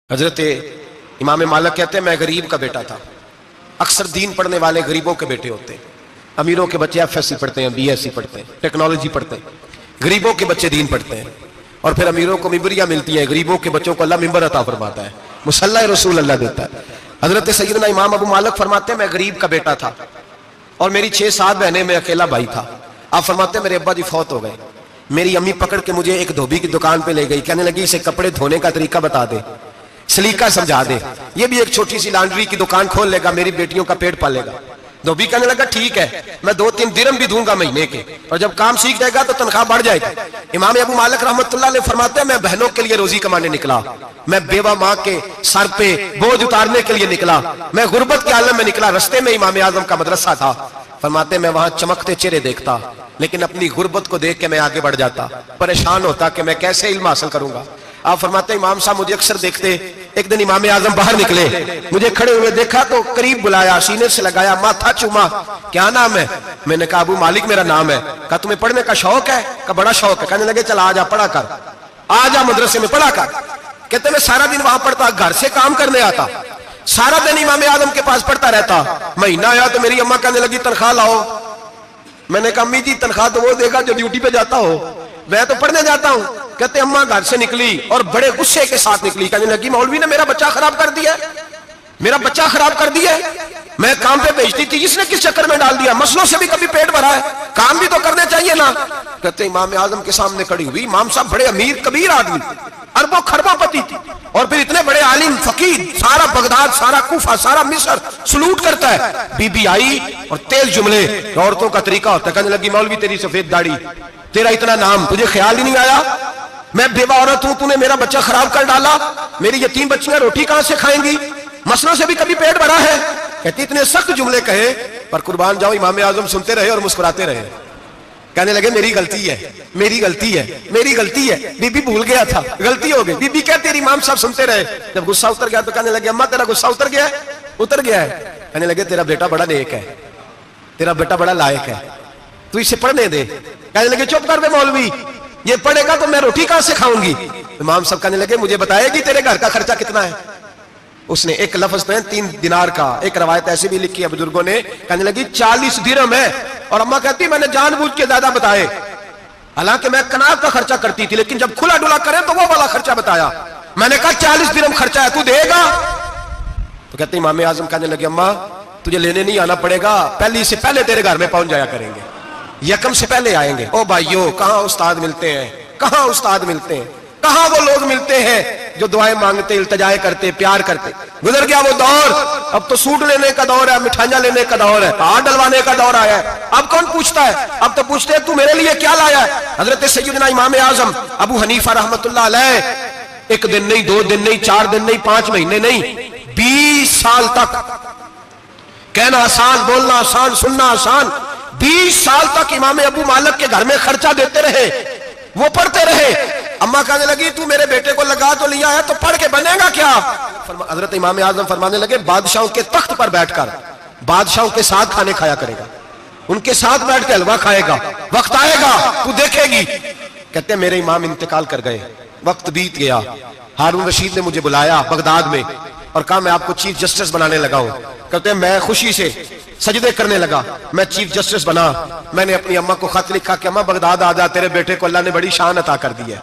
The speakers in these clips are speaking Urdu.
حضرت امام مالک کہتے ہیں میں غریب کا بیٹا تھا۔ اکثر دین پڑھنے والے غریبوں کے بیٹے ہوتے ہیں۔ امیروں کے بچے ایف ایس سی پڑھتے ہیں، بی ایس سی پڑھتے ہیں، ٹیکنالوجی پڑھتے ہیں، غریبوں کے بچے دین پڑھتے ہیں، اور پھر امیروں کو ممبریاں ملتی ہیں، غریبوں کے بچوں کو اللہ ممبر عطا فرماتا ہے، مصلی رسول اللہ دیتا ہے۔ حضرت سیدنا امام ابو مالک فرماتے ہیں میں غریب کا بیٹا تھا اور میری 6-7 بہنیں، میں اکیلا بھائی تھا۔ آپ فرماتے ہیں میرے ابا جی فوت ہو گئے، میری امی پکڑ کے مجھے ایک دھوبی کی دکان پہ لے گئی، کہنے لگی اسے کپڑے دھونے کا طریقہ بتا دے، سلیقہ سمجھا دے، یہ بھی ایک چھوٹی سی لانڈری کی دکان کھول لے گا، میری بیٹیوں کا پیٹ پالے گا۔ دھوبی کہنے لگا ٹھیک ہے، میں 2-3 درہم بھی دوں گا مہینے کے، اور جب کام سیکھ جائے گا تو تنخواہ بڑھ جائے گا۔ امام ابو مالک رحمۃ اللہ علیہ فرماتے ہیں میں بہنوں کے لیے روزی کمانے نکلا، میں بیوہ ماں کے سر پہ بوجھ اتارنے کے لیے نکلا، میں غربت کے عالم میں نکلا۔ رستے میں امام اعظم کا مدرسہ تھا، فرماتے ہیں میں وہاں چمکتے چہرے دیکھتا، لیکن اپنی غربت کو دیکھ کے میں آگے بڑھ جاتا، پریشان ہوتا کہ میں کیسے علم حاصل کروں گا۔ آپ فرماتے ہیں امام صاحب مجھے اکثر دیکھتے، ایک دن امام اعظم باہر نکلے، مجھے کھڑے ہوئے دیکھا تو قریب بلایا، سینے سے لگایا، ماتھا چوما، کیا نام ہے؟ میں نے کہا ابو مالک میرا نام ہے۔ کہا تمہیں پڑھنے کا شوق ہے؟ کہا بڑا شوق ہے۔ کہنے لگے چل آ جا پڑھا کر، آ جا مدرسے میں پڑھا کر۔ کہتے میں سارا دن وہاں پڑھتا، گھر سے کام کرنے آتا، سارا دن امام اعظم کے پاس پڑھتا رہتا۔ مہینہ آیا تو میری اماں کہنے لگی تنخواہ لاؤ۔ میں نے کہا امی جی تنخواہ تو وہ دے گا جو ڈیوٹی پہ جاتا ہو، میں تو پڑھنے جاتا ہوں۔ کہتے اماں گھر سے نکلی اور بڑے غصے کے ساتھ نکلی، کہنے لگی مولوی نے میرا بچہ خراب کر دیا، میرا بچہ خراب کر دیا، میں کام پہ بھیجتی تھی، اس نے کس چکر میں ڈال دیا، مسلوں سے بھی کبھی پیٹ بھرا ہے، کام بھی تو کرنے چاہیے نا۔ کہتے امام اعظم کے سامنے کھڑی ہوئی، امام صاحب بڑے امیر کبیر آدمی، اربوں خربوں پتی تھی، اور پھر اتنے بڑے عالم فقیر، سارا بغداد، سارا کوفہ، سارا مصر سلوٹ کرتا ہے۔ بی بی آئی اور تیز جملے، عورتوں کا طریقہ ہوتا ہے، کہنے لگی مولوی تیری سفید داڑھی، تیرا اتنا نام، تجھے خیال ہی نہیں آیا میں بیوہ عورت ہوں، تو نے میرا بچہ خراب کر ڈالا، میری یتیم بچیاں روٹی کہاں سے کھائیں گی، مسلوں سے بھی کبھی پیٹ بھرا ہے۔ کہتی اتنے سخت جملے کہے پر قربان جاؤ امام اعظم سنتے رہے اور مسکراتے رہے، کہنے لگے میری غلطی ہے، میری غلطی ہے، میری غلطی ہے، بی بی بھول گیا تھا، غلطی ہو گئی۔ بی بی کہتے امام صاحب سنتے رہے، جب غصہ اتر گیا تو کہنے لگے اماں تیرا غصہ اتر گیا ہے؟ اتر گیا ہے۔ کہنے لگے تیرا بیٹا بڑا نیک ہے، تیرا بیٹا بڑا لائق ہے، تو اسے پڑھنے دے۔ کہنے لگے چپ کر دے مولوی، یہ پڑھے گا تو میں روٹی کہاں سے کھاؤں گی؟ امام صاحب کہنے لگے مجھے بتائے گی تیرے گھر کا خرچہ کتنا ہے؟ اس نے ایک لفظ پہ 3 دینار کا، ایک روایت ایسی بھی لکھی ہے بزرگوں نے، کہنے لگی 40 درہم ہے، اور اماں کہتی میں نے جان بوجھ کے زیادہ بتائے، حالانکہ میں کناب کا خرچہ کرتی تھی، لیکن جب کھلا ڈلا کرے تو وہ والا خرچہ بتایا۔ میں نے کہا 40 درہم خرچہ ہے، تو دے گا؟ تو کہتے امام اعظم کہنے لگے اماں تجھے لینے نہیں آنا پڑے گا، پہلی سے پہلے تیرے گھر میں پہنچ جایا کریں گے، یکم سے پہلے آئیں گے۔ او بھائیو کہاں استاد ملتے ہیں، کہاں استاد ملتے ہیں، کہاں وہ لوگ ملتے ہیں جو دعائیں مانگتے، التجائے کرتے، پیار کرتے۔ گزر گیا وہ دور، اب تو سوٹ لینے کا دور ہے، مٹھائیاں لینے کا دور ہے، ہاتھ ڈلوانے کا دور آیا ہے۔ اب کون پوچھتا ہے؟ اب تو پوچھتے ہیں تو میرے لیے کیا لایا ہے؟ حضرت سیدنا امام اعظم ابو حنیفہ رحمۃ اللہ علیہ 1 دن نہیں، 2 دن نہیں، 4 دن نہیں، 5 مہینے نہیں، 20 سال تک، کہنا آسان، بولنا آسان، سننا آسان، 20 سال تک امام ابو مالک کے گھر میں خرچہ دیتے رہے، وہ پڑھتے رہے۔ اماں کہنے لگی تو میرے بیٹے کو لگا تو لیا ہے تو پڑھ کے بنے گا کیا؟ حضرت امام اعظم فرمانے لگے بادشاہوں کے تخت پر بیٹھ کر بادشاہوں کے ساتھ کھانے کھایا کرے گا، ان کے ساتھ بیٹھ کے حلوہ کھائے گا، وقت آئے گا تو دیکھے گی۔ کہتے ہیں میرے امام انتقال کر گئے، وقت بیت گیا، ہارون رشید نے مجھے بلایا بغداد میں اور کہا میں آپ کو چیف جسٹس بنانے لگا ہوں۔ کہتے ہیں میں خوشی سے سجدے کرنے لگا، میں چیف جسٹس بنا۔ میں نے اپنی اماں کو خط لکھا کہ اماں بغداد آ جا، تیرے بیٹے کو اللہ نے بڑی شان عطا کر دی ہے۔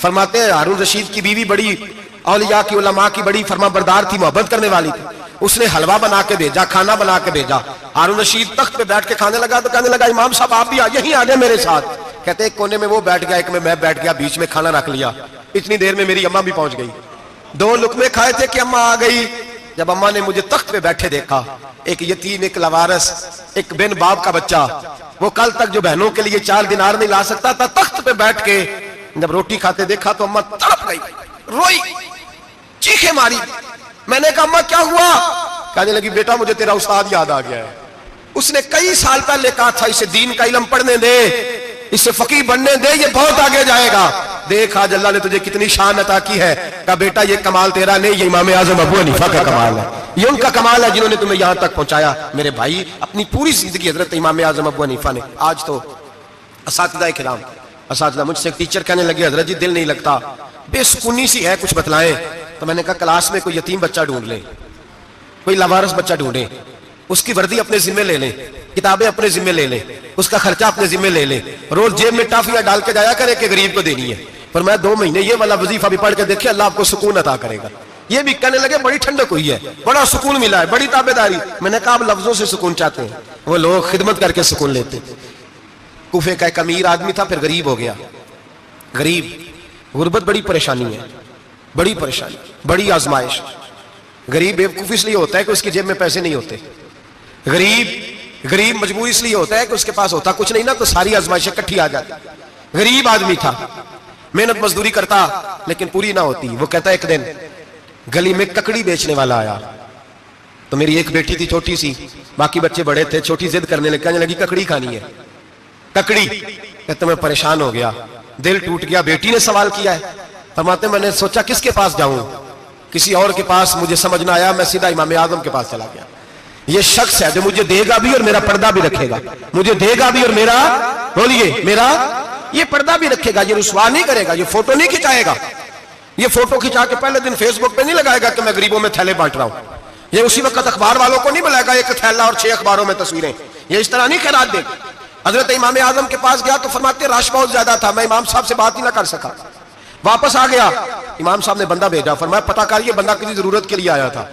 فرماتے ہیں ہارون رشید کی بیوی بڑی اولیاء کی، علماء کی بڑی فرما بردار تھی، محبت کرنے والی تھی، اس نے حلوہ بنا کے بھیجا، کھانا بنا کے بھیجا۔ ہارون رشید تخت پہ بیٹھ کے کھانے لگا تو کہنے لگا امام صاحب آپ بھی یہیں آ جائیں میرے ساتھ۔ کہتے ایک کونے میں وہ بیٹھ گیا، ایک میں بیٹھ گیا، بیچ میں کھانا رکھ لیا۔ اتنی دیر میں میری اماں بھی پہنچ گئی، 2 لقمے کھائے تھے کہ اماں آ گئی۔ جب اماں نے مجھے تخت پہ بیٹھے دیکھا، ایک یتیم، ایک لاوارث، ایک بن باپ کا بچہ، وہ کل تک جو بہنوں کے لیے 4 دینار نہیں لا سکتا تھا، تخت پہ بیٹھ کے جب روٹی کھاتے دیکھا تو اماں تڑپ گئی، روئی، چیخیں ماری۔ میں نے کہا اماں کیا ہوا؟ کہنے لگی بیٹا مجھے تیرا استاد یاد آ گیا ہے، اس نے کئی سال پہلے کہا تھا اسے دین کا علم پڑھنے دے، اسے فقیہ بننے دے، یہ بہت آگے جائے گا۔ دیکھ آج اللہ نے تجھے کتنی شان عطا کی ہے۔ کہا بیٹا یہ کمال تیرا نہیں، یہ امام اعظم ابو حنیفہ کا کمال ہے، یہ ان کا کمال ہے جنہوں نے تمہیں یہاں تک پہنچایا۔ میرے بھائی اپنی پوری زندگی حضرت امام اعظم ابو حنیفہ نے، آج تو اساتذہ کرام، اساتذہ مجھ سے ایک ٹیچر کہنے لگے حضرت جی دل نہیں لگتا، بے سکونی سی ہے، کچھ بتلائیں۔ تو میں نے کہا کلاس میں کوئی یتیم بچہ ڈھونڈ لیں، کوئی لاوارث بچہ ڈھونڈیں، اس کی وردی اپنے ذمہ لے لیں، کتابیں اپنے ذمہ لے لیں، اس کا خرچہ اپنے ذمہ لے لیں، روز جیب میں ٹافیاں ڈال کے جایا کرے کہ غریب کو دینی ہے۔ پر میں 2 مہینے یہ والا وظیفہ بھی پڑھ کے دیکھے، اللہ آپ کو سکون عطا کرے گا۔ یہ بھی کہنے لگے بڑی ٹھنڈک ہوئی ہے، بڑا سکون ملا ہے، بڑی تابعداری۔ میں نے کہا آپ لفظوں سے سکون چاہتے ہیں، وہ لوگ خدمت کر کے سکون لیتے۔ کوفے کا ایک امیر آدمی تھا، پھر غریب ہو گیا۔ غریب، غربت بڑی پریشانی ہے، بڑی پریشانی، بڑی آزمائش۔ غریب بیوقوف اس لیے ہوتا ہے کہ اس کی جیب میں پیسے نہیں ہوتے۔ غریب مجبور اس لیے ہوتا ہے کہ اس کے پاس ہوتا کچھ نہیں نا، تو ساری آزمائشیں اکٹھی آ جاتی۔ غریب آدمی تھا، محنت مزدوری کرتا لیکن پوری نہ ہوتی۔ وہ کہتا ایک دن گلی میں ککڑی بیچنے والا آیا، تو میری ایک بیٹی تھی چھوٹی سی، باقی بچے بڑے تھے، چھوٹی ضد کرنے لگی، کہنے لگی ککڑی کھانی ہے، ککڑی۔ کہتے میں پریشان ہو گیا، دل ٹوٹ گیا، بیٹی نے سوال کیا ہے۔ فرماتے میں نے سوچا کس کے پاس جاؤں، کسی اور کے پاس مجھے سمجھ نہ آیا، میں سیدھا امام اعظم کے پاس چلا گیا۔ یہ شخص ہے جو مجھے دے گا بھی اور میرا پردہ بھی رکھے گا، مجھے دے گا بھی اور میرا، بولیے، میرا یہ پردہ بھی رکھے گا، یہ رسوا نہیں کرے گا، یہ فوٹو نہیں کھچائے گا، یہ فوٹو کھچا کے پہلے دن فیس بک پہ نہیں لگائے گا کہ میں غریبوں میں تھیلے بانٹ رہا ہوں، یہ اسی وقت اخبار والوں کو نہیں بلائے گا ایک تھیلا اور 6 اخباروں میں تصویریں، یہ اس طرح نہیں خیرات دے گا۔ حضرت امام اعظم کے پاس گیا تو فرماتے رش بہت زیادہ تھا، میں امام صاحب سے بات ہی نہ کر سکا، واپس آ گیا۔ امام صاحب نے بندہ بھیجا، فرمایا پتہ کریے بندہ کسی ضرورت کے لیے آیا تھا،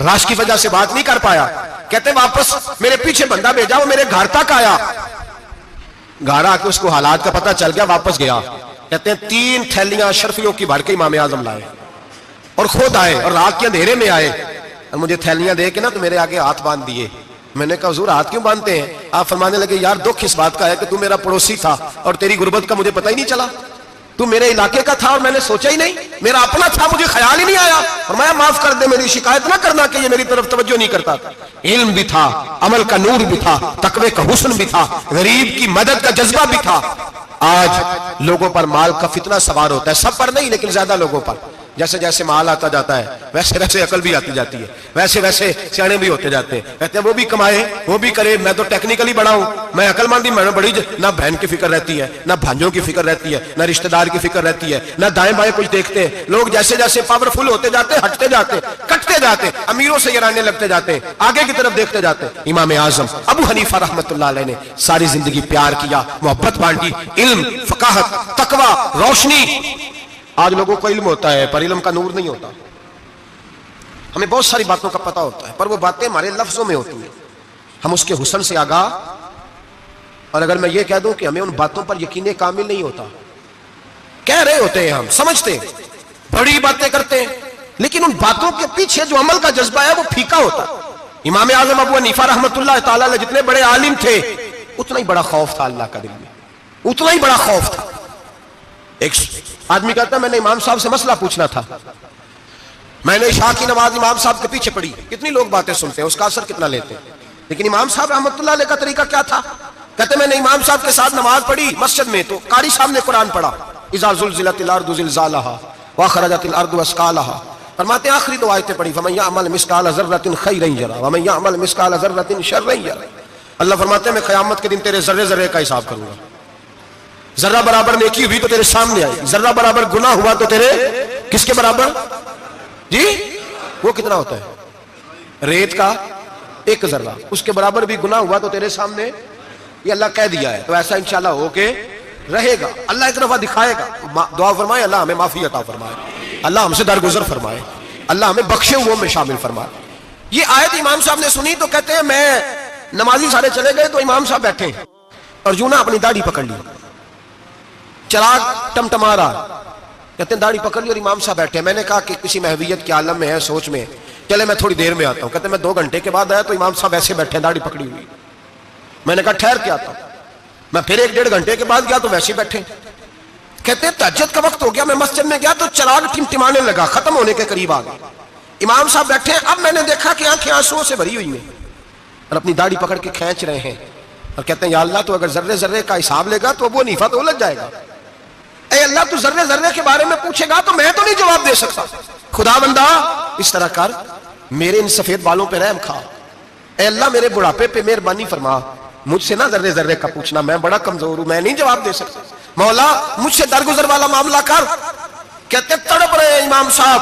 رش کی وجہ سے بات نہیں کر پایا۔ کہتے واپس میرے پیچھے بندہ بھیجا، وہ میرے گھر تک آیا، گھر آ کے اس کو حالات کا پتہ چل گیا، واپس گیا۔ کہتے ہیں 3 تھیلیاں اشرفیوں کی بھر کے امام اعظم لائے اور خود آئے اور رات کے اندھیرے میں آئے اور مجھے تھیلیاں دے کے نا تو میرے آگے ہاتھ باندھ دیے۔ میں نے کہا حضور ہاتھ کیوں باندھتے ہیں؟ آپ فرمانے لگے یار دکھ اس بات کا ہے کہ تو میرا پڑوسی تھا اور تیری غربت کا مجھے پتہ ہی نہیں چلا، تو میرے علاقے کا تھا اور میں نے سوچا ہی نہیں، میرا اپنا تھا مجھے خیال ہی نہیں آیا۔ فرمایا معاف کر دے، میری شکایت نہ کرنا کہ یہ میری طرف توجہ نہیں کرتا تھا۔ علم بھی تھا، عمل کا نور بھی تھا، تقوی کا حسن بھی تھا، غریب کی مدد کا جذبہ بھی تھا۔ آج لوگوں پر مال کا فتنہ سوار ہوتا ہے، سب پر نہیں لیکن زیادہ لوگوں پر۔ جیسے جیسے مال آتا جاتا ہے ویسے ویسے عقل بھی آتی جاتی ہے، ویسے ویسے سیانے بھی ہوتے جاتے ہیں۔ کہتے ہیں وہ بھی کمائے وہ بھی کرے، میں تو ٹیکنیکلی بڑا ہوں، میں عقل مند ہی، میں بڑی نہ بہن کی فکر رہتی ہے، نہ بھانجوں کی فکر رہتی ہے، نہ رشتہ دار کی فکر رہتی ہے، نہ دائیں بائیں کچھ دیکھتے ہیں۔ لوگ جیسے جیسے پاورفل ہوتے جاتے ہیں، ہٹتے جاتے ہیں، کٹتے جاتے ہیں، امیروں سے یرانے لگتے جاتے ہیں، آگے کی طرف دیکھتے جاتے ہیں۔ امام اعظم ابو حنیفہ رحمۃ اللہ علیہ نے ساری زندگی پیار کیا، محبت بانٹی، علم، فقاہت، تقوی، روشنی۔ آج لوگوں کو علم ہوتا ہے پر علم کا نور نہیں ہوتا، ہمیں بہت ساری باتوں کا پتہ ہوتا ہے پر وہ باتیں ہمارے لفظوں میں ہوتی ہیں، ہم اس کے حسن سے آگاہ۔ اور اگر میں یہ کہہ دوں کہ ہمیں ان باتوں پر یقین کامل نہیں ہوتا، کہہ رہے ہوتے ہیں، ہم سمجھتے ہیں، بڑی باتیں کرتے ہیں، لیکن ان باتوں کے پیچھے جو عمل کا جذبہ ہے وہ پھیکا ہوتا ہے۔ امام اعظم ابو حنیفہ رحمۃ اللہ تعالی علیہ جتنے بڑے عالم تھے اتنا ہی بڑا خوف تھا اللہ کا دل میں، اتنا ہی بڑا خوف تھا۔ ایک آدمی کہتا ہے میں نے امام صاحب سے مسئلہ پوچھنا تھا، میں نے عشاء کی نماز امام صاحب کے پیچھے پڑھی، کتنی لوگ باتیں سنتے ہیں، اس کا اثر کتنا لیتے ہیں، لیکن امام صاحب رحمۃ اللہ علیہ کا طریقہ کیا تھا؟ کہتے ہیں میں نے امام صاحب کے ساتھ نماز پڑھی مسجد میں تو قاری صاحب نے قرآن پڑھا، اذا زلزلت الارض زلزالها واخرجت الارض اثقالها، فرماتے ہیں آخری 2 آیتیں پڑھی، فمن يعمل مثقال ذرة خيرا يره ومن يعمل مثقال ذرة شرا يره۔ اللہ فرماتے ہیں میں قیامت کے دن تیرے ذرے ذرے کا حساب کروں گا، ذرہ برابر نیکی ہوئی تو تیرے سامنے آئی، ذرہ برابر گناہ ہوا تو تیرے کس کے برابر؟ جی وہ کتنا ہوتا ہے؟ ریت کا 1 ذرہ، اس کے برابر بھی گناہ ہوا تو تیرے سامنے، یہ اللہ کہہ دیا ہے، تو ایسا انشاءاللہ ہو کے رہے گا۔ اللہ ایک دفعہ دکھائے گا، دعا فرمائے اللہ ہمیں معافی عطا فرمائے، اللہ ہم سے درگزر فرمائے، اللہ ہمیں بخشے ہوئے میں شامل فرمائے۔ یہ آیت امام صاحب نے سنی تو کہتے ہیں میں نمازی سارے چلے گئے تو امام صاحب بیٹھے اور یوں نہ اپنی داڑھی پکڑ لی، چراغ ٹمٹما رہا، کہتے ہیں داڑھی پکڑ لی اور امام صاحب بیٹھے۔ میں نے کہا کہ کسی محویت کے عالم میں ہے، سوچ میں، چلے میں تھوڑی دیر میں آتا ہوں۔ کہتے ہیں میں 2 گھنٹے کے بعد آیا تو امام صاحب ایسے بیٹھے داڑھی پکڑی ہوئی، میں نے کہا ٹھہر کے آتا ہوں۔ میں پھر 1-1.5 گھنٹے کے بعد گیا تو ویسے بیٹھے۔ کہتے ہیں تہجد کا وقت ہو گیا، میں مسجد میں گیا تو چراغ ٹمٹمانے لگا، ختم ہونے کے قریب آ گیا، امام صاحب بیٹھے۔ اب میں نے دیکھا کہ آنکھیں آنسوؤں سے بھری ہوئی ہیں اور اپنی داڑھی پکڑ کے کھینچ رہے ہیں اور کہتے ہیں یا اللہ تو اگر ذرے ذرے کا حساب لے گا تو ابو حنیفہ تو الجھ جائے گا، اے اللہ تو ذرے ذرے کے بارے میں پوچھے گا تو میں تو نہیں جواب دے سکتا، خدا بندہ اس طرح کر، میرے ان سفید بالوں پہ رحم کھا، اے اللہ میرے بڑھاپے پہ مہربانی فرما، مجھ سے نہ ذرے ذرے کا پوچھنا، میں بڑا کمزور ہوں، میں نہیں جواب دے سکتا، مولا مجھ سے درگزر والا معاملہ کر۔ کہتے تڑپ رہے ہیں امام صاحب،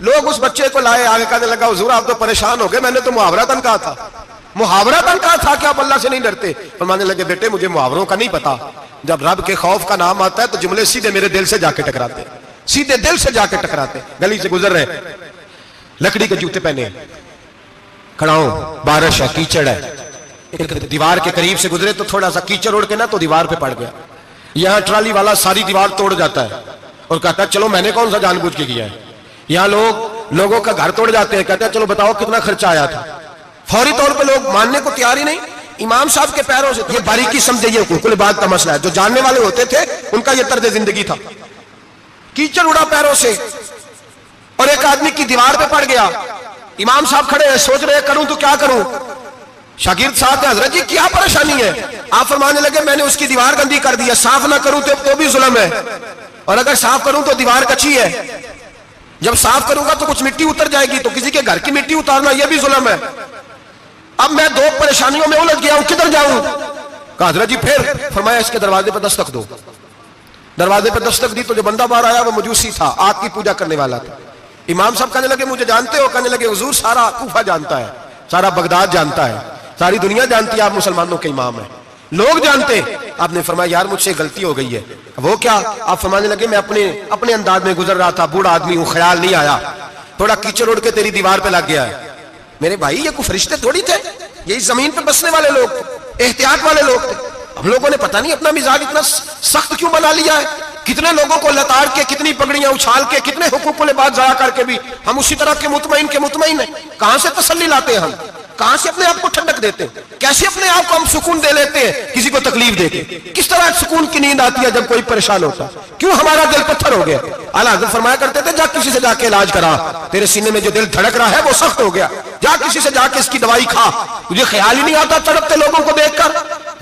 لوگ اس بچے کو لائے, آگے کہنے لگا حضور آپ تو پریشان ہو گئے, میں نے تو محاورتاً کہا تھا, محاورتاً کہا تھا کہ آپ اللہ سے نہیں ڈرتے. فرمانے لگے بیٹے مجھے محاوروں کا نہیں پتا, جب رب کے خوف کا نام آتا ہے تو جملے سیدھے میرے دل سے جا کے ٹکراتے, سیدھے دل سے جا کے ٹکراتے. گلی سے گزر رہے, لکڑی کے جوتے پہنے, کھڑا ہوں, بارش ہے, کیچڑ ہے, ایک دیوار کے قریب سے گزرے تو تھوڑا سا کیچڑ اڑ کے نا تو دیوار پہ پڑ گیا. یہاں ٹرالی والا ساری دیوار توڑ جاتا ہے اور کہتا ہے چلو میں نے کون سا جان بوجھ کے کیا ہے. یہاں لوگوں کا گھر توڑ جاتے ہیں, کہتے ہیں چلو بتاؤ کتنا خرچہ آیا تھا. فوری طور پہ لوگ ماننے کو تیار ہی نہیں. امام صاحب کے پیروں سے, یہ باریکی سمجھے, یہ حقوق العباد کا مسئلہ ہے. جو جاننے والے ہوتے تھے ان کا یہ طرز زندگی تھا. کیچڑ اڑا پیروں سے اور ایک آدمی کی دیوار پہ پڑ گیا. امام صاحب کھڑے ہیں, سوچ رہے کروں تو کیا کروں. شاگرد صاحب نے حضرت جی کیا پریشانی ہے. آپ فرمانے لگے میں نے اس کی دیوار گندی کر دی ہے, صاف نہ کروں تو بھی ظلم ہے, اور اگر صاف کروں تو دیوار کچی ہے. جب صاف کروں گا تو کچھ مٹی اتر جائے گی, تو کسی کے گھر کی مٹی اتارنا یہ بھی ظلم ہے. اب میں دو پریشانیوں میں الجھ گیا ہوں, کدھر جاؤں. کہا حضرت جی پھر. فرمایا اس کے دروازے پہ دستک دو. دروازے پہ دستک دی تو جو بندہ باہر آیا وہ مجوسی تھا, آگ کی پوجا کرنے والا تھا. امام صاحب کہنے لگے مجھے جانتے ہو. کہنے لگے حضور سارا کوفہ جانتا ہے, سارا بغداد جانتا ہے, ساری دنیا جانتی ہے آپ مسلمانوں کے امام ہیں, لوگ جانتے. آپ نے فرمایا یار مجھ سے غلطی ہو گئی ہے. وہ کیا. آپ فرمانے لگے میں اپنے انداز میں گزر رہا تھا, بوڑھا آدمی ہوں, خیال نہیں آیا, تھوڑا کیچڑ اڑ کے تیری دیوار پہ لگ گیا ہے. میرے بھائی یہ کوئی فرشتے تھوڑی تھے, یہی زمین پہ بسنے والے لوگ تھے, احتیاط والے لوگ تھے. ہم لوگوں نے پتہ نہیں اپنا مزاج اتنا سخت کیوں بنا لیا ہے. کتنے لوگوں کو لتاڑ کے, کتنی پگڑیاں اچھال کے, کتنے حقوق العباد ضائع کر کے بھی ہم اسی طرح کے مطمئن ہیں. کہاں سے تسلی لاتے ہیں ہم, کہاں سے اپنے آپ کو ٹھنڈک دیتے ہیں, کیسے اپنے آپ کو ہم سکون دے لیتے ہیں کسی کو تکلیف دے کے. کس طرح سکون کی نیند آتی ہے جب کوئی پریشان ہوتا, کیوں ہمارا دل پتھر ہو گیا. اعلیٰ حضرت فرمایا کرتے تھے جا کسی سے جا کے علاج کرا, تیرے سینے میں جو دل دھڑک رہا ہے وہ سخت ہو گیا, جا کسی سے جا کے اس کی دوائی کھا, تجھے خیال ہی نہیں آتا تڑپتے لوگوں کو دیکھ کر,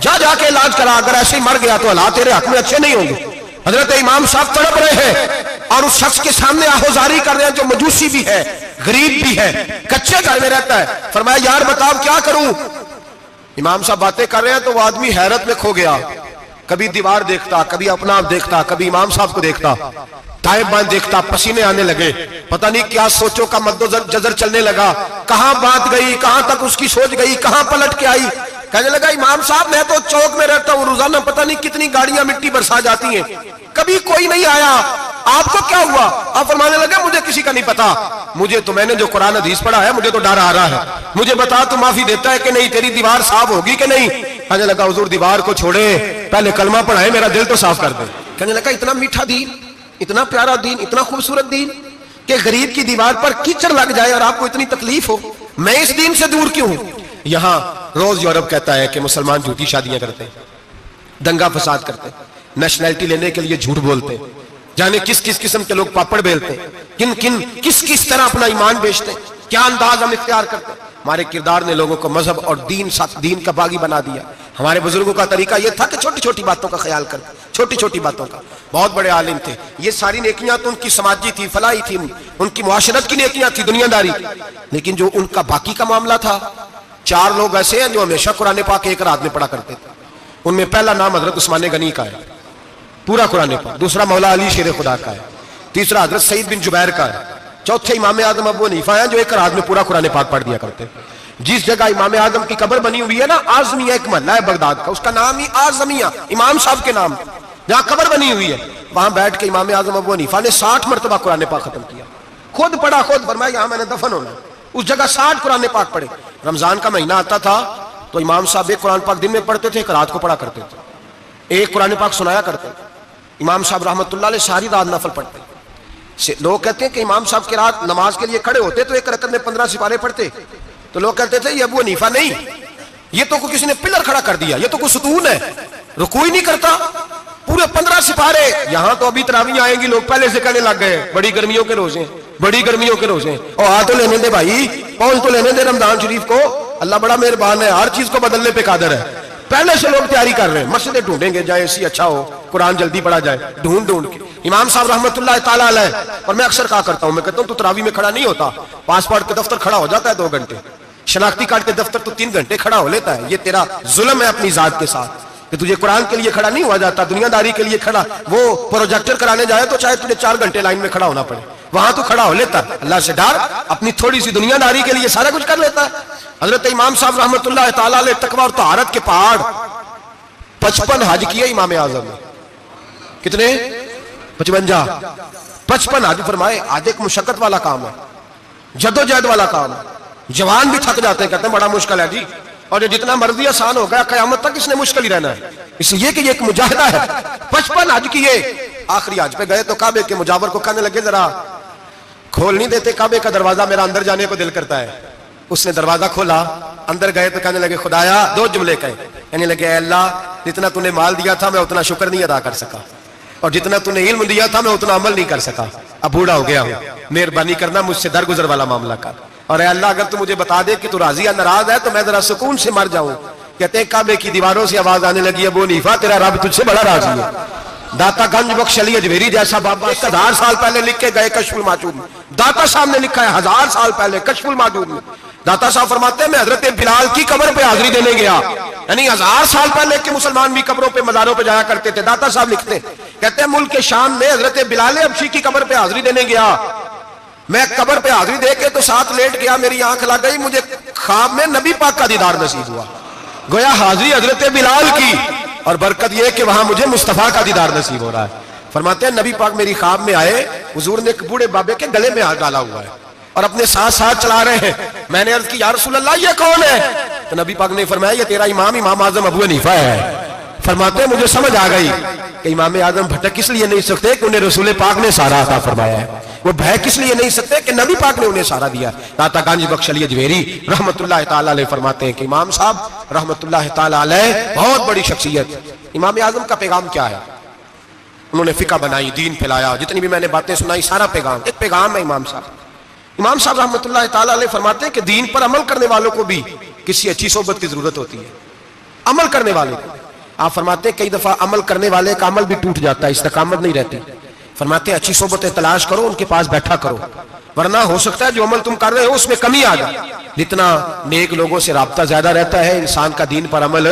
جا کے علاج کرا, اگر ایسے ہی مر گیا تو حالات تیرے حق میں اچھے نہیں ہوں گے. حضرت امام صاحب تڑپ رہے ہیں اور اس شخص کے سامنے آہوزاری کر رہے ہیں جو مجوسی بھی ہے, غریب بھی ہے, کچے گھر میں رہتا ہے. فرمایا یار بتاؤ کیا کروں. امام صاحب باتیں کر رہے ہیں تو وہ آدمی حیرت میں کھو گیا, کبھی دیوار دیکھتا, کبھی اپنا آپ دیکھتا, کبھی امام صاحب کو دیکھتا, تائب بان دیکھتا, پسینے آنے لگے, پتہ نہیں کیا سوچوں کا مد و جزر چلنے لگا, کہاں بات گئی, کہاں تک اس کی سوچ گئی, کہاں پلٹ کے آئی. کہنے لگا امام صاحب میں تو چوک میں رہتا ہوں, روزانہ پتہ نہیں کتنی گاڑیاں مٹی برسا جاتی ہیں, کبھی کوئی نہیں آیا, آپ کو کیا ہوا. آپ فرمانے لگے مجھے کسی کا نہیں پتا, مجھے تو میں نے جو قرآن حدیث پڑھا ہے مجھے تو ڈر آ رہا ہے, مجھے بتا تو معافی دیتا ہے کہ نہیں, تیری دیوار صاف ہوگی کہ نہیں. کہنے لگا حضور دیوار کو چھوڑے, پہلے کلمہ پڑھائے, میرا دل تو صاف کر دے. کہنے لگا اتنا میٹھا دین, اتنا پیارا دین, اتنا خوبصورت دین کہ غریب کی دیوار پر کیچڑ لگ جائے اور آپ کو اتنی تکلیف ہو, میں اس دین سے دور کیوں ہوں. یہاں روز یورپ کہتا ہے کہ مسلمان جھوٹی شادیاں کرتے ہیں, دنگا فساد کرتے ہیں, نیشنلٹی لینے کے لیے جھوٹ بولتے ہیں, جانے کس کس قسم کے لوگ پاپڑ بیلتے ہیں, کس طرح اپنا ایمان بیچتے ہیں, کیا انداز ہم اختیار کرتے ہیں. ہمارے کردار نے لوگوں کو مذہب اور دین کا باغی بنا دیا. ہمارے بزرگوں کا طریقہ یہ تھا کہ چھوٹی چھوٹی باتوں کا خیال کرتے, چھوٹی چھوٹی باتوں کا. بہت بڑے عالم تھے, یہ ساری نیکیاں تو ان کی سماجی تھی, فلاحی تھی, ان کی معاشرت کی نیکیاں تھی, دنیا داری, لیکن جو ان کا باقی کا معاملہ تھا, چار لوگ ایسے ہیں جو ہمیشہ قرآن پاک ایک رات میں پڑھا کرتے تھے. ان میں پہلا نام حضرت عثمان غنی کا ہے, پورا قرآن پاک. دوسرا مولا علی شیر خدا کا ہے. تیسرا حضرت سعید بن جبیر کا ہے. چوتھے امام اعظم ابو حنیفہ ہیں جو ایک رات میں پورا قرآن پاک پڑھ دیا کرتے ہیں. جس جگہ امام اعظم کی قبر بنی ہوئی ہے نا, اعظمیہ ایک محلہ ہے بغداد کا, اس کا نام ہی اعظمیہ, امام صاحب کے نام, جہاں قبر بنی ہوئی ہے, وہاں بیٹھ کے امام اعظم ابو حنیفہ نے 60 مرتبہ قرآن پاک ختم کیا, خود پڑھا, خود فرمایا یہاں میں نے دفن ہونا, اس جگہ 60 قرآن پاک پڑھے. رمضان کا مہینہ آتا تھا تو امام صاحب ایک قرآن پاک دن میں پڑھتے تھے, ایک رات کو پڑھا کرتے تھے, ایک قرآن پاک سنایا کرتے. امام صاحب رحمۃ اللہ علیہ ساری رات نفل پڑھتے. لوگ کہتے ہیں کہ امام صاحب کی رات نماز کے لیے کھڑے ہوتے تو ایک رکعت میں 15 سپارے پڑھتے, تو لوگ کہتے تھے یہ ابو حنیفہ نہیں, یہ تو کسی نے پلر کھڑا کر دیا, یہ تو کوئی ستون ہے, رکوع ہی نہیں کرتا, پورے 15 سپارے. یہاں تو ابھی تراویح آئیں گی, لوگ پہلے سے کہنے لگ گئے بڑی گرمیوں کے روزے, بڑی گرمیوں کے روزے, اور آ تو لینے دے بھائی, پہنچ تو لینے دے رمضان شریف کو, اللہ بڑا مہربان ہے, ہر چیز کو بدلنے پہ قادر ہے. پہلے سے لوگ تیاری کر رہے ہیں, مسجدیں ڈھونڈیں گے جائے اسی اچھا ہو, قرآن جلدی پڑھا جائے, ڈھونڈ کے. امام صاحب رحمۃ اللہ تعالیٰ علیہ, اور میں اکثر کہا کرتا ہوں, میں کہتا ہوں تو تراویح میں کھڑا نہیں ہوتا, پاسپورٹ کے دفتر کھڑا ہو جاتا ہے 2 گھنٹے, شناختی کارڈ کے دفتر تو 3 گھنٹے کھڑا ہو لیتا ہے. یہ تیرا ظلم ہے اپنی ذات کے ساتھ کہ تجھے قرآن کے لیے کھڑا نہیں ہوا جاتا, دنیا داری کے لیے کھڑا. وہ پروجیکٹر کرانے جائے تو چاہے تجھے 4 گھنٹے لائن میں کھڑا ہونا پڑے, وہاں تو کھڑا ہو لیتا، اللہ سے ڈر، اپنی تھوڑی سی دنیا داری کے لیے سارا کچھ کر لیتا ہے۔ حضرت امام صاحب رحمۃ اللہ تعالیٰ علیہ تقویٰ اور طہارت کے پہاڑ 55 حج کیے امام اعظم نے۔ کتنے؟ 55 حج فرمائے۔ آج ایک مشقت والا کام ہے، جدوجہد والا کام ہے، جوان بھی تھک جاتے ہیں، کہتے ہیں بڑا مشکل ہے جی، اور یہ جتنا مرضی آسان ہو گیا قیامت تک اس نے مشکل ہی رہنا ہے، اس لیے کہ یہ ایک مجاہدہ ہے۔ 55 حج کیے، آخری حج پہ گئے تو کعبے کے مجاور کو کہنے لگے ذرا کھول نہیں دیتے کعبے کا دروازہ، میرا اندر جانے کو دل کرتا ہے۔ اس نے دروازہ کھولا، اندر گئے تو کہنے لگے خدایا، 2 جملے کہے، کہنے لگے اے اللہ جتنا تو نے مال دیا تھا میں اتنا شکر نہیں ادا کر سکا، اور جتنا تو نے علم دیا تھا میں اتنا عمل نہیں کر سکا، اب بوڑھا ہو گیا ہوں، مہربانی کرنا مجھ سے درگزر والا معاملہ کر، اور اے اللہ اگر تو مجھے بتا دے کہ تو راضی یا ناراض ہے تو میں ذرا سکون سے مر جاؤں۔ کہتے ہیں کعبے کی دیواروں سے آواز آنے لگی، ابو حنیفہ تیرا رب تجھ سے بڑا راضی ہے۔ داتا گنج بخش علی اجمیری جیسا بابا 1000 سال پہلے لکھ کے گئے کشف الماجود میں، داتا صاحب نے لکھا ہے 1000 سال پہلے کشف الماجود میں، داتا صاحب فرماتے ہیں میں حضرت بلال کی قبر پہ حاضری دینے گیا، یعنی 1000 سال پہلے کے مسلمان بھی قبروں پہ مزاروں پہ جایا کرتے تھے۔ داتا صاحب لکھتے ہیں، کہتے ہیں ملک شام میں حضرت بلال حبشی کی قبر پہ حاضری دینے گیا، میں قبر پہ حاضری دے کے تو ساتھ لیٹ گیا، میری آنکھ لگ گئی، مجھے خواب میں نبی پاک کا دیدار نصیب ہوا، گویا حاضری حضرت بلال کی، اور برکت یہ کہ وہاں مجھے مصطفیٰ کا دیدار نصیب ہو رہا ہے۔ فرماتے ہیں نبی پاک میری خواب میں آئے، حضور نے ایک بوڑھے بابے کے گلے میں ہاتھ ڈالا ہوا ہے اور اپنے ساتھ ساتھ چلا رہے ہیں۔ میں نے عرض کی یا رسول اللہ یہ کون ہے؟ تو نبی پاک نے فرمایا یہ تیرا امام اعظم ابو حنیفہ ہے۔ فرماتے ہیں مجھے سمجھ آ گئی کہ امام اعظم بھٹک اس لیے نہیں سکتے کہ انہیں رسول پاک نے سارا عطا فرمایا ہے، وہ بھٹک اس لیے نہیں سکتے کہ نبی پاک نے انہیں سارا دیا۔ داتا گنج بخش علی اجمیری رحمت اللہ تعالی علیہ فرماتے ہیں کہ امام صاحب رحمت اللہ تعالی علیہ بہت بڑی شخصیت۔ امام اعظم کا پیغام کیا ہے؟ انہوں نے فقہ بنائی، دین پھیلایا، جتنی بھی میں نے باتیں سنائی سارا پیغام ایک پیغام ہے امام صاحب۔ امام صاحب رحمت اللہ تعالی علیہ فرماتے ہیں کہ دین پر عمل کرنے والوں کو بھی کسی اچھی صحبت کی ضرورت ہوتی ہے، عمل کرنے والے کو۔ آپ فرماتے ہیں کئی دفعہ عمل کرنے والے کا عمل بھی ٹوٹ جاتا ہے، استقامت نہیں رہتی۔ فرماتے ہیں اچھی صحبتیں تلاش کرو، ان کے پاس بیٹھا کرو، ورنہ ہو سکتا ہے جو عمل تم کر رہے ہو اس میں کمی آ جائے۔ جتنا نیک لوگوں سے رابطہ زیادہ رہتا ہے انسان کا دین پر عمل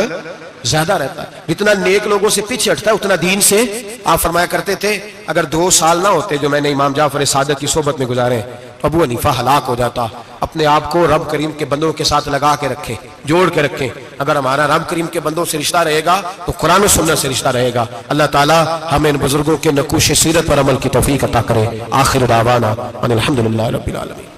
زیادہ رہتا ہے، جتنا نیک لوگوں سے پیچھے ہٹتا ہے اتنا دین سے۔ آپ فرمایا کرتے تھے اگر 2 سال نہ ہوتے جو میں نے امام جعفر صادق کی صحبت میں گزارے تو ابو حنیفہ ہلاک ہو جاتا۔ اپنے آپ کو رب کریم کے بندوں کے ساتھ لگا کے رکھے، جوڑ کے رکھیں۔ اگر ہمارا رب کریم کے بندوں سے رشتہ رہے گا تو قرآن و سنت سے رشتہ رہے گا۔ اللہ تعالی ہمیں ان بزرگوں کے نقوش سیرت پر عمل کی توفیق عطا کرے۔ آخر دعوانا ان الحمدللہ رب العالمین۔